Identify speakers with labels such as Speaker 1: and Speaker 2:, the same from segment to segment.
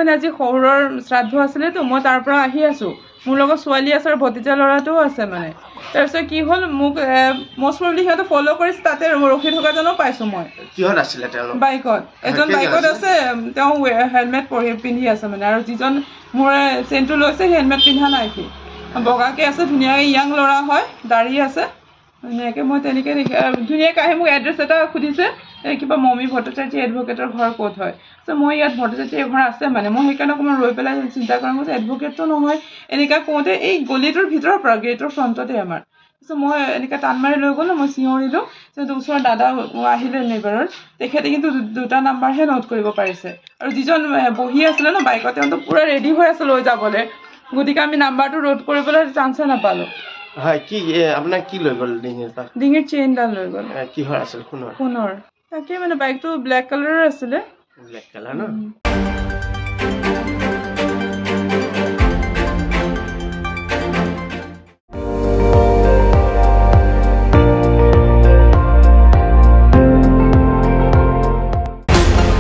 Speaker 1: মানে আজি শহুৰৰ শ্ৰাদ্ধ আছিলেতো মই তাৰ পৰা আহি আছোঁ মোৰ লগত ছোৱালী আছে আৰু ভতিজা ল'ৰাটোও আছে মানে তাৰপিছত কি হ'ল মোক মষ্ট প্ৰবলি সিহঁতে ফ'ল' কৰিছে তাতে ৰখি থকাজনো পাইছোঁ মই
Speaker 2: কিহত আছিলে তেওঁলোক
Speaker 1: বাইকত এজন বাইকত আছে তেওঁ হেলমেট পিন্ধি আছে মানে আৰু যিজন মোৰ চেইনটো লৈছে সি হেলমেট পিন্ধা নাই সি বগাকৈ আছে ধুনীয়াকৈ য়াং ল'ৰা হয় দাঢ়ি আছে ধুনীয়াকৈ মই তেনেকৈ ধুনীয়াকৈ আহি মোক এড্ৰেছ এটা সুধিছে কিবা মমী ভট্টাচাৰ্যী এডভকেটৰ ঘৰ ক'ত হয় ত' মই ইয়াত ভট্টাচাৰ্যী ঘৰ আছে মানে মই সেইকাৰণে অকণমান ৰৈ পেলাই চিন্তা কৰা মোৰ এডভকেটটো নহয় এনেকৈ কওঁতে এই গলিটোৰ ভিতৰৰ পৰা গেটৰ ফ্ৰণ্টতে আমাৰ তাৰপিছত মই এনেকৈ টান মাৰি লৈ গ'লোঁ মই চিঞৰিলোঁ তাৰপিছত ওচৰৰ দাদা আহিলে নেইবাৰৰ তেখেতে কিন্তু 2টা নাম্বাৰহে নোট কৰিব পাৰিছে আৰু যিজন বহি আছিলে ন বাইকত তেওঁতো পূৰা ৰেডি হৈ আছে লৈ যাবলৈ গতিকে আমি নাম্বাৰটো ৰোড কৰিবলৈ চান্সে নাপালোঁ
Speaker 2: হয় কি আপোনাক কি লৈ গ'ল
Speaker 1: ডিঙিৰ চেইনডাল লৈ গ'ল
Speaker 2: কিহৰ আছিল
Speaker 1: সোণৰ তাকে মানে বাইকটো ব্লেক কালাৰৰ আছিলে
Speaker 2: ব্লেক কালাৰ ন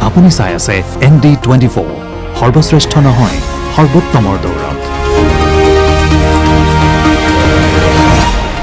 Speaker 3: আপুনি চাই আছে ND24 সৰ্বশ্ৰেষ্ঠ নহয় সৰ্বোত্তমৰ দৌৰ